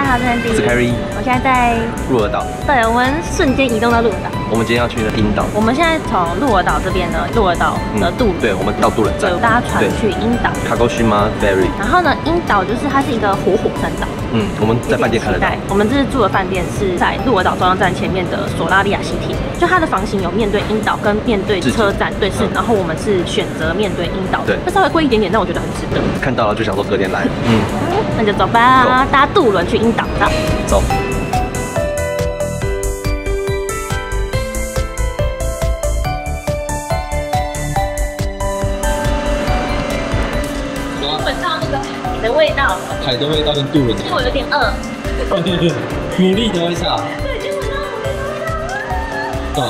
好，我是 Andy， 我是 Carrie， 我现在在鹿儿岛。对，我们瞬间移动到鹿儿岛。我们今天要去的鹰岛。我们现在从鹿儿岛这边的鹿儿岛的渡轮，对，我们到渡轮站，搭船去鹰岛。Kagoshima Ferry。然后呢，鹰岛就是它是一个活火山岛。我们在饭店看得到。我们这次住的饭店是在鹿儿岛中央站前面的索拉利亚西铁，就它的房型有面对鹰岛跟面对车站，对是。然后我们是选择面对鹰岛，对，那稍微贵一点点，但我觉得很值得。看到了就想说隔天来。那就走吧，搭渡轮去鹰岛了。走。闻到那个海的味道，海的味道跟渡轮。其实我有点饿。努力的一下。对，已经闻到海的味道。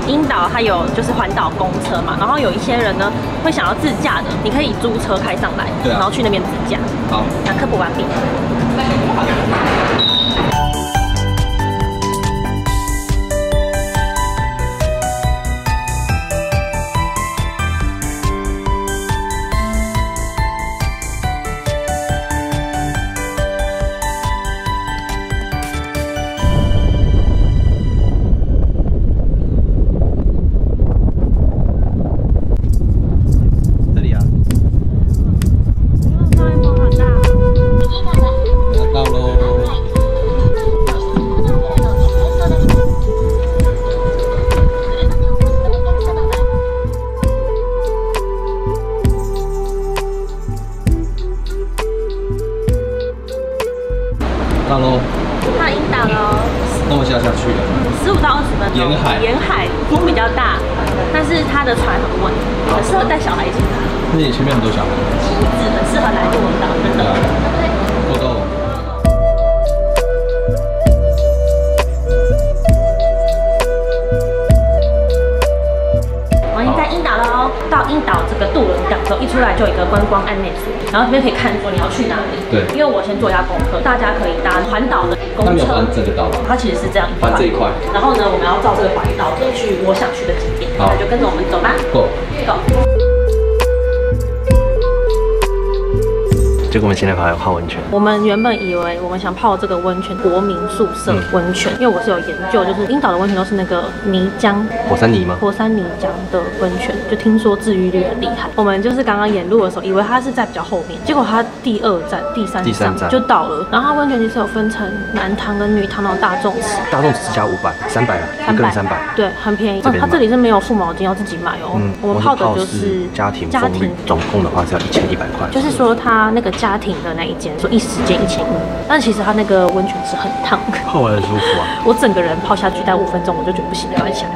鹰岛它有就是环岛公车嘛，然后有一些人呢会想要自驾的，你可以租车开上来，然后去那边自驾。好，那科普完毕。到喽，到鹰岛喽。那我下去了。15到20分钟。沿海风比较大，但是它的船很稳，很适合带小孩一起来。那你前面很多小孩。很适合来鹿儿岛，真的。豆豆。我已经在鹰岛了哦。到鹰岛这个渡轮港之后，一出来就有一个观光案内所，然后这边可以看说你要去哪里。对，因为我先做一下功课，大家可以搭环岛的公车。它没有环整个岛吗？它其实是这样一块。环这一块。然后呢，我们要照这个环岛去我想去的景点，那就跟着我们走吧。Go。结果我们现在泡温泉。我们原本以为我们想泡这个温泉国民宿舍温泉，因为我是有研究，就是鹰岛的温泉都是那个泥浆火山泥吗？火山泥浆的温泉，就听说治愈率很厉害。我们就是刚刚沿路的时候，以为它是在比较后面，结果它第2站、第三站就到了。然后它温泉其实有分成男汤跟女汤那种大众池，大众池是加500，300啊，一个人300，对，很便宜。它这里是没有附毛巾，要自己买哦。我们泡的就是家庭风吕，总共的话是要1100块。就是说它那个家庭的那一间，说1时间1500，但其实它那个温泉是很烫，泡完很舒服啊。我整个人泡下去大概5分钟，我就觉得不行，要起来。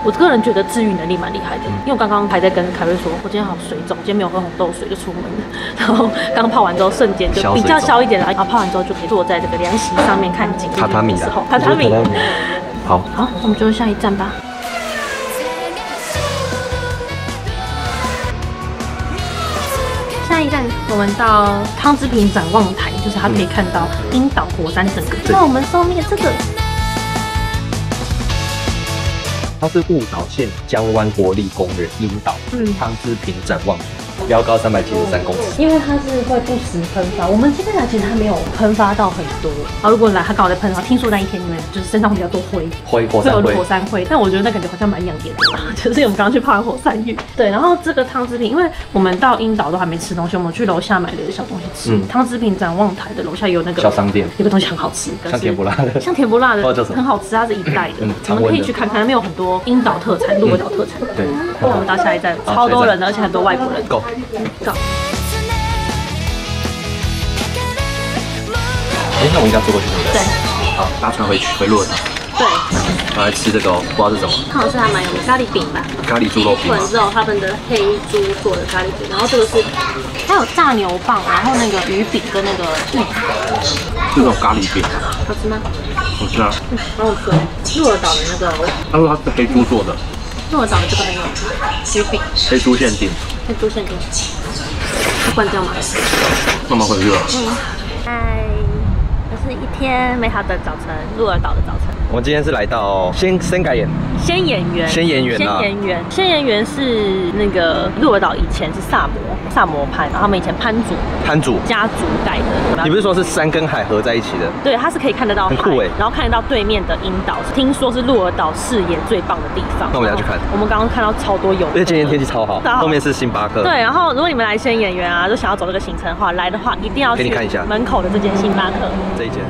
我个人觉得治愈能力蛮厉害的，因为我刚刚还在跟凯瑞说，我今天好水肿，今天没有喝红豆水就出门了，然后刚泡完之后瞬间就比较消一点了，然后泡完之后就可以坐在这个凉席上面看景。榻榻米的，榻榻米。好，我们就下一站吧。下一站，我们到汤之坪展望台，就是它可以看到鹰岛火山整个。那我们上面这个，它是雾岛县江湾国立公园鹰岛汤之坪展望台。标高373公尺，因为它是会不时喷发。我们这边来其实它没有喷发到很多。然后如果来它刚好在喷的话，听说那一天你们就是身上会比较多灰，火山灰。但我觉得那感觉好像蛮养眼的吧，就是我们刚刚去泡完火山浴。对，然后这个汤之坪，因为我们到鹰岛都还没吃东西，我们去楼下买了一个小东西吃。汤之坪展望台的楼下有那个小商店，有个东西很好吃，像甜不辣的，很好吃，它是一袋的。我们可以去看看，那边有很多鹰岛特产、鹿儿岛特产。对，我们到下一站，超多人的，而且很多外国人。Go。那我应该坐过去对不对？对。好，搭船回鹿儿岛。对。我来吃这个，不知道是什么。好像是还蛮有名咖喱饼吧？咖喱猪肉饼。粉肉，他们的黑猪做的咖喱饼，然后这个是还有炸牛蒡，然后那个鱼饼跟那个玉子。这种咖喱饼。好吃吗？好吃啊。很好吃。鹿儿岛的那个。他说它是黑猪做的。鹿儿岛的这个很有趣，鱼饼。黑猪限定。黑猪限定。关掉吗？慢慢回去了。嗨，这是一天美好的早晨，鹿儿岛的早晨。我们今天是来到仙改园。仙岩园是那个鹿儿岛以前是萨摩藩，然后他们以前藩主家族盖的。你不是说是山跟海合在一起的？对，它是可以看得到海，很酷哎，然后看得到对面的樱岛，听说是鹿儿岛视野最棒的地方。那我们要去看。我们刚刚看到超多游客，因为今天天气超好，后面是星巴克。对，然后如果你们来仙岩园啊，就想要走这个行程的话，来的话一定要去看一下门口的这间星巴克。这一间。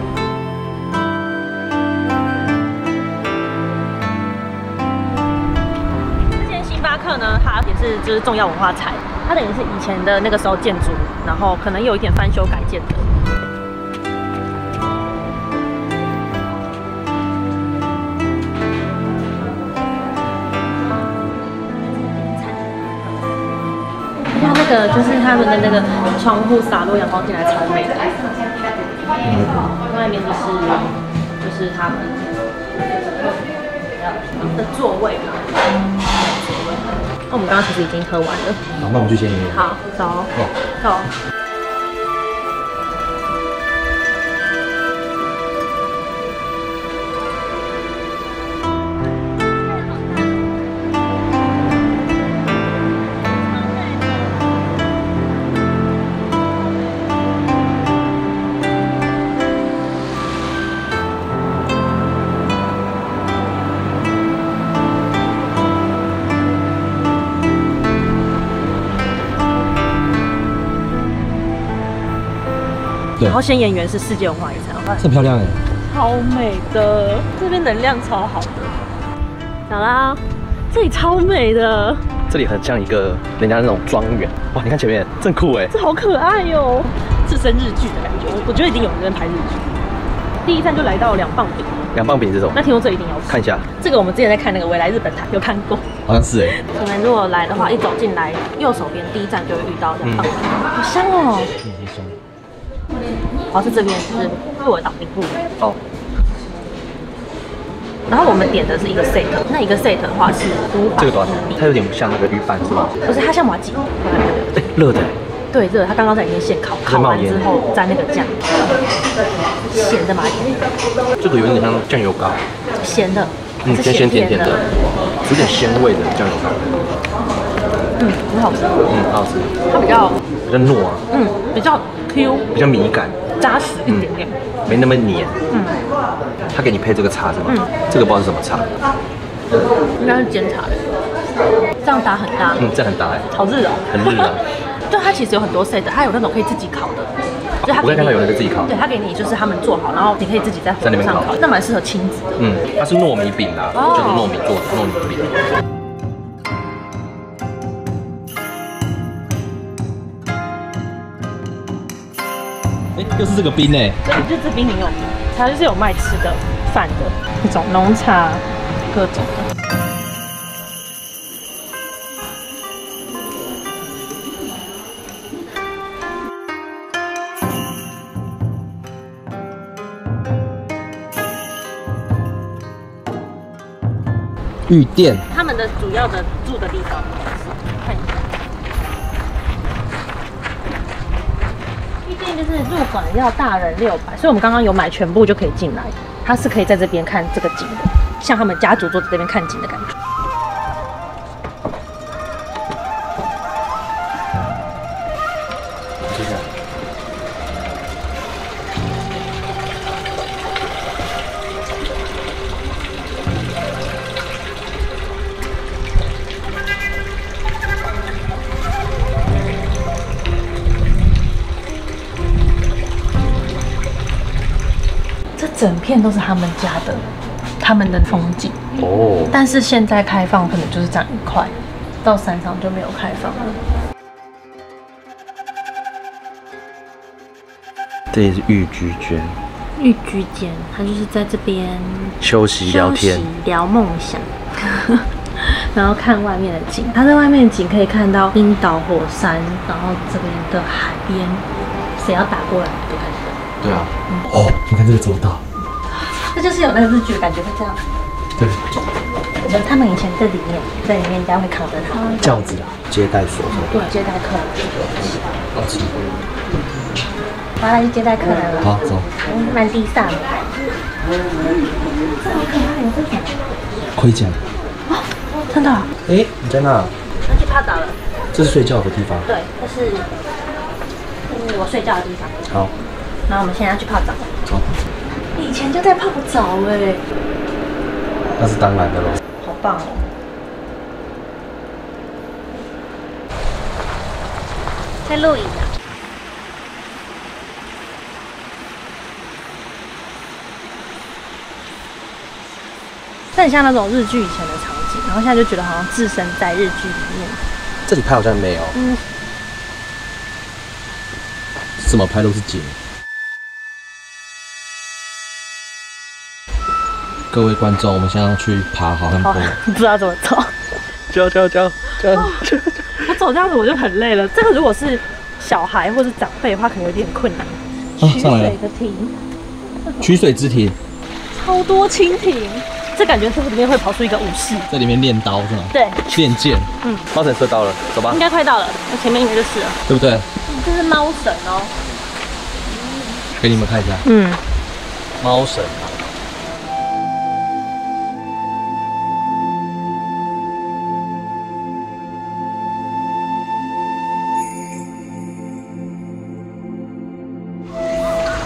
呢，它也是就是重要文化财，它等于是以前的那个时候建筑，然后可能有一点翻修改建的。它那个就是他们的那个窗户洒落阳光进来，超美的。外面就是他们的座位嘛。那我们刚刚其实已经喝完了。好，那我们去仙岩园。好，走。走。然后仙岩园是世界文化遗产，很漂亮哎，超美的，这边能量超好的。走啦，这里超美的，这里很像一个人家那种庄园。哇，你看前面，真酷哎，这好可爱哟，置身日剧的感觉。我觉得一定有人拍日剧。第一站就来到2磅饼。2磅饼是什么？那听说这一定要看一下。这个我们之前在看那个未来日本台有看过，好像是哎。你们如果来的话，一走进来，右手边第一站就会遇到2磅饼，好香哦。然后是这边是鹿儿岛冰布哦，然后我们点的是一个 set， 那一个 set 的话是500。这个多少钱？它有点像那个鱼板是吗？不是，它像麻糬。哎，热的。对，热的，它刚刚在里面现烤，烤完之后沾那个酱，咸的麻糬。这个有点像酱油膏。咸的，咸甜的，有点鲜味的酱油膏。很好吃。很好吃。它比较糯啊。比较 Q， 比较米感，扎实一点点，没那么黏。他给你配这个茶是吗？这个不知道是什么茶，应该是煎茶的。这样打很大。这很大哎，好热哦，很热啊。对，它其实有很多 set， 它有那种可以自己烤的。我刚看到有那个自己烤。对，它给你就是他们做好，然后你可以自己在火上烤，那蛮适合亲子的。它是糯米饼啦，就是糯米做的糯米饼。又是这个冰哎，对，就是冰很有名，它就是有卖吃的、饭的，那种浓茶，各种的。玉店，他们的主要的住的地方，看一下。就是入馆要大人600，所以我们刚刚有买全部就可以进来。它是可以在这边看这个景的，像他们家族坐在这边看景的感觉。谢谢。整片都是他们家的，他们的风景哦。但是现在开放可能就是这样一块，到山上就没有开放了。这也是玉居间。玉居间，它就是在这边休息、聊天、聊梦想，然后看外面的景。它在外面的景可以看到樱岛火山，然后这边的海边，谁要打过来都看得到。对啊，哦，你看这个走道。这就是有那个日剧的感觉，会这样。对。他们以前在里面应该会扛着它。轿子啊，接待所。对，接待客人。哦，吃。我要来去接待客人了。好，走。蛮地上的。这好可爱哦，这是盔甲。哦，真的？哎，你在哪？要去泡澡了。这是睡觉的地方。对，这是我睡觉的地方。好。然后我们现在要去泡澡。走。以前就在泡澡哎。那是当然的喽。好棒哦。在录影啊。这很像那种日剧以前的场景，然后现在就觉得好像置身在日剧里面。这里拍好像没有。怎么拍都是景。各位观众，我们现在要去爬好汉坡，不知道怎么走。教。我走这样子我就很累了。这个如果是小孩或者长辈的话，可能有点困难。取水的亭，取水之亭，超多蜻蜓。这感觉是不是里面会跑出一个武士？在里面练刀是吗？对，练剑。猫神车到了，走吧。应该快到了，那前面应该就是了，对不对？这是猫神哦。给你们看一下。猫神。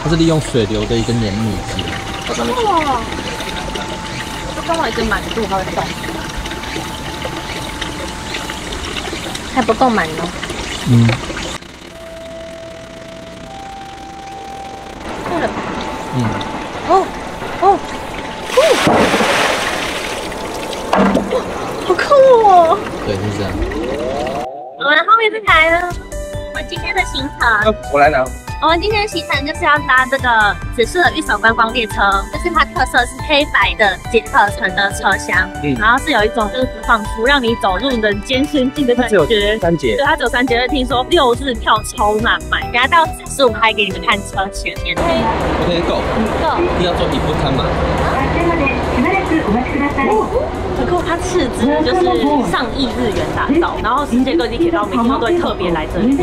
它是利用水流的一个黏米机。哇！这刚好一个满度，它会动，还不够满哦。够了吧？好酷哦！对，就是这样。我们后面这台呢，我们今天的行程。我来拿。我们今天的行程就是要搭这个紫树的御守观光列车，就是它特色是黑白的结合成的车厢，然后是有一种就是仿佛让你走入人间仙境的感觉。3节，对，它只有3节，听说6日票超难买，等下到紫树拍给你们看车前面。OK go， 一定要做1步看嘛。很酷，它斥资就是上亿日元打造，然后世界各地铁道每天都会特别来这里。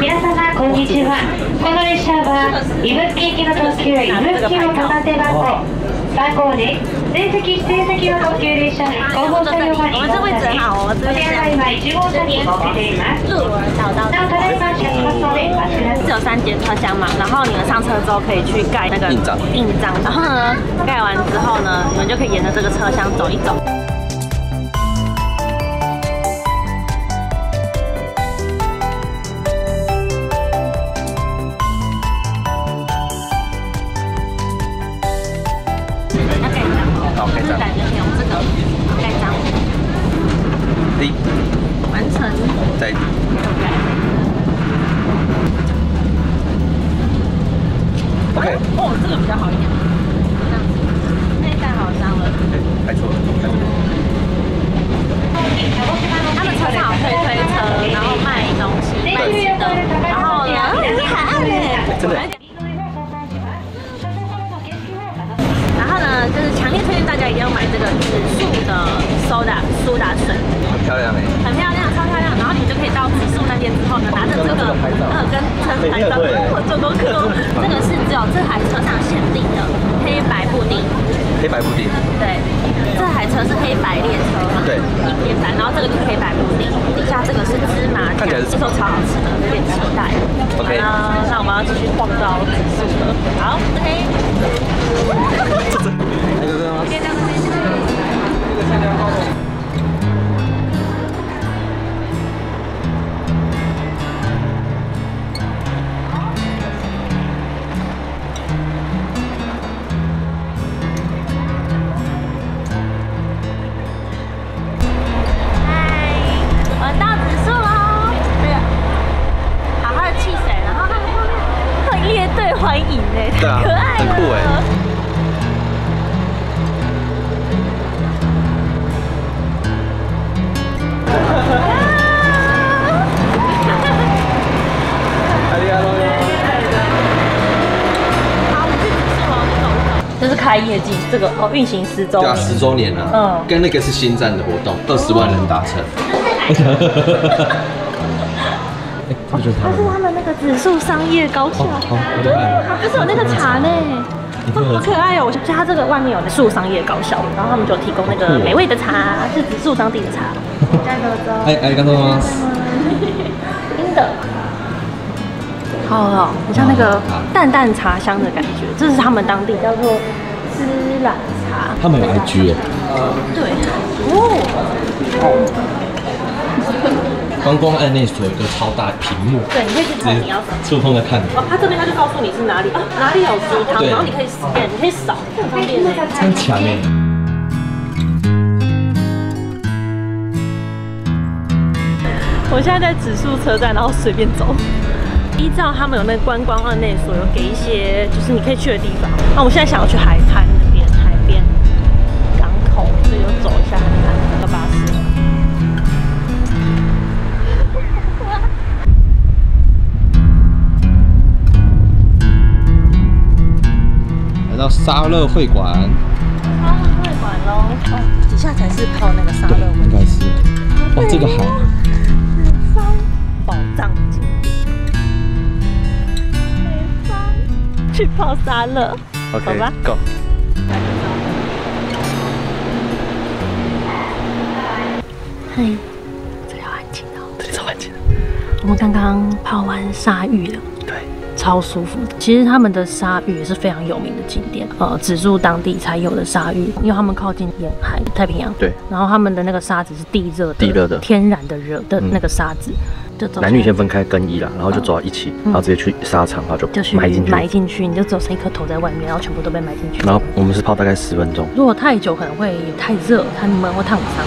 皆様こんにちは。この列車は伊吹行きの特急伊吹の片手番号で全席指定席の特急列車後方車両が2号車でお支払いは1号車に乗せています。なおただいま出発のでお待ちください。只有3节车厢嘛，然后你们上车之后可以去盖那个印章，然后呢，盖完之后呢，你们就可以沿着这个车厢走一走。完成。再。OK。哦，这个比较好一点。这样子，内盖好香了。开错了，他们车上有推车，然后卖东西，卖吃的，然后呢，很暗嘞，真的。然后呢，就是强烈推荐大家一定要买这个紫树的苏打水，很漂亮哎，很漂亮，超漂亮。然后你就可以到紫树那边之后呢，拿着这个跟车子拍照，我做功课。这个是只有这台车上限定的黑白布丁。黑白布丁。对，这台车是黑白列车嘛？对，影片版，然后这个就是黑白布丁，底下这个是芝麻酱，听说超好吃的，有点期待。OK， 那我们要继续晃到紫树了。好 ，OK。那个吗？欢迎哎，太可爱了，很酷哎。好，我们去紫树楼走一走。这是开业季，这个运行10周年。对啊，10周年了。跟那个是新站的活动，20万人达成。这就是他们。它是他们那个指数商业高校。好厉害。它是有那个茶呢。好可爱哦！就它这个外面有指数商业高校，然后他们就提供那个美味的茶，是指数当地的茶。ありがとうございます。真的。好好，你像那个淡淡茶香的感觉，这是他们当地叫做芝兰茶。他们有 IG 耶。对。观光案内所有一个超大屏幕，对，你可以去找你要什么，触碰的看。哦，他这边他就告诉你是哪里，哪里有食堂，然后你可以scan，你可以扫，很方便耶。真强哎！我现在在指数车站，然后随便走。依照他们有那个观光案内所有给一些就是你可以去的地方。那我现在想要去海滩那边，海边港口，所以就走一下海滩那个巴士。来到沙乐会馆。沙乐会馆喽，哦，底下才是泡那个沙乐温泉。应该是。哇，这个海。宝藏景点，美方去泡沙乐，好吧 ，Go。嘿，这里好安静哦，这里超安静的。我们刚刚泡完沙浴了，对，超舒服的。其实他们的沙浴也是非常有名的景点，指数当地才有的沙浴，因为他们靠近沿海太平洋，对，然后他们的那个沙子是地热的，天然的热的那个沙子。男女先分开更衣啦，然后就走到一起，然后直接去沙场，然后就埋进去，你就只有剩一颗头在外面，然后全部都被埋进去。然后我们是泡大概10分钟，如果太久可能会太热、太闷或烫伤。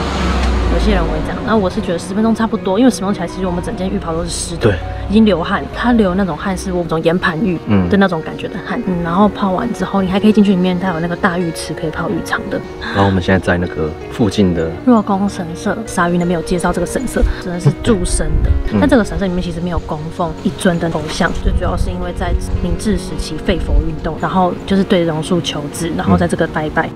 有些人会这样，那我是觉得10分钟差不多，因为10分钟起来，其实我们整件浴袍都是湿的，对，已经流汗。它流那种汗是我们种岩盘浴的那种感觉的汗，然后泡完之后，你还可以进去里面，它有那个大浴池可以泡浴场的。然后我们现在在那个附近的若宫神社，沙浴那边有介绍这个神社，真的是祝生的。但这个神社里面其实没有供奉一尊的头像，最主要是因为在明治时期废佛运动，然后就是对榕树求子，然后在这个拜拜。